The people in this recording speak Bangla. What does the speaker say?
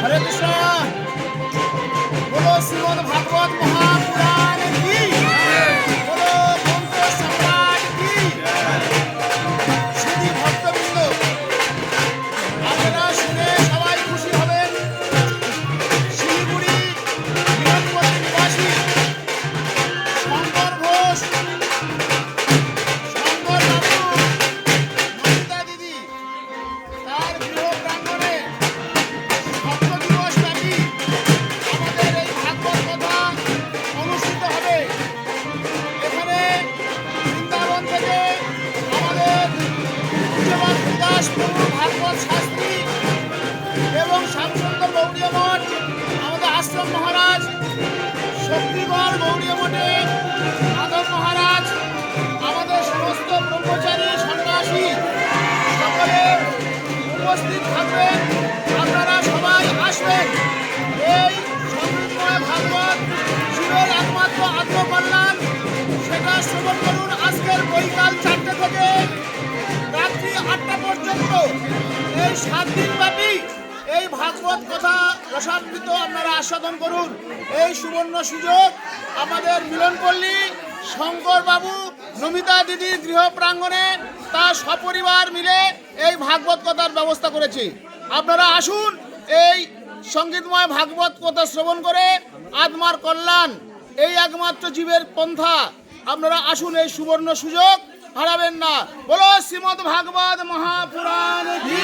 हरे कृष्ण। बोलो श्रीमद् भागवत महापुराण की, बोलो मंत्र सम्राट की। सुधी भक्तबৃন্দ, আপনারা শুনে সবাই খুশি হবেন। শিলিগুড়ি বিমানবন্দর নিবাসী শঙ্কর ঘোষ, শঙ্কর বাবু, নমিতা দিদি, তার গৃহ প্রাঙ্গণে সপ্ত দিবস ব্যাপী আমাদের এই ভাগবত কথা অনুষ্ঠিত হবে। এখানে বৃন্দাবন থেকে আমাদের পূজ্যবান হরিদাস প্রভু ভাগবত শাস্ত্রী এবং শ্যামসুন্দর গৌড়ীয় মঠ, আমাদের আশ্রম মহারাজ, শক্তিগড় গৌড়ীয় মঠে মাধব মহারাজ, আমাদের সমস্ত ব্রহ্মচারী সন্ন্যাসী সকলে উপস্থিত থাকবেন। আপনারা সবাই আসবেন। এই সমৃদ্ধময় ভাগবত শিবের একমাত্র আত্মকল্যাণ, সেটা শ্রবণ করুন। আজকের বৈকাল 4টে থেকে রাত্রি 8টা পর্যন্ত এই 7 দিন ব্যাপী এই ভাগবত কথা রসামৃত আপনারা আস্বাদন করুন। এই সুবর্ণ সুযোগ আমাদের মিলনপল্লী শঙ্কর বাবু, নমিতা দিদির গৃহ প্রাঙ্গণে তার সপরিবার মিলে এই ভাগবত কথার ব্যবস্থা করেছি। আপনারা আসুন, এই সঙ্গীতময় ভাগবত কথা শ্রবণ করে আত্মার কল্যাণ, এই একমাত্র জীবের পন্থা। আপনারা আসুন, এই সুবর্ণ সুযোগ হারাবেন না। বলো শ্রীমদ্ ভাগবত মহাপুরাণ কি।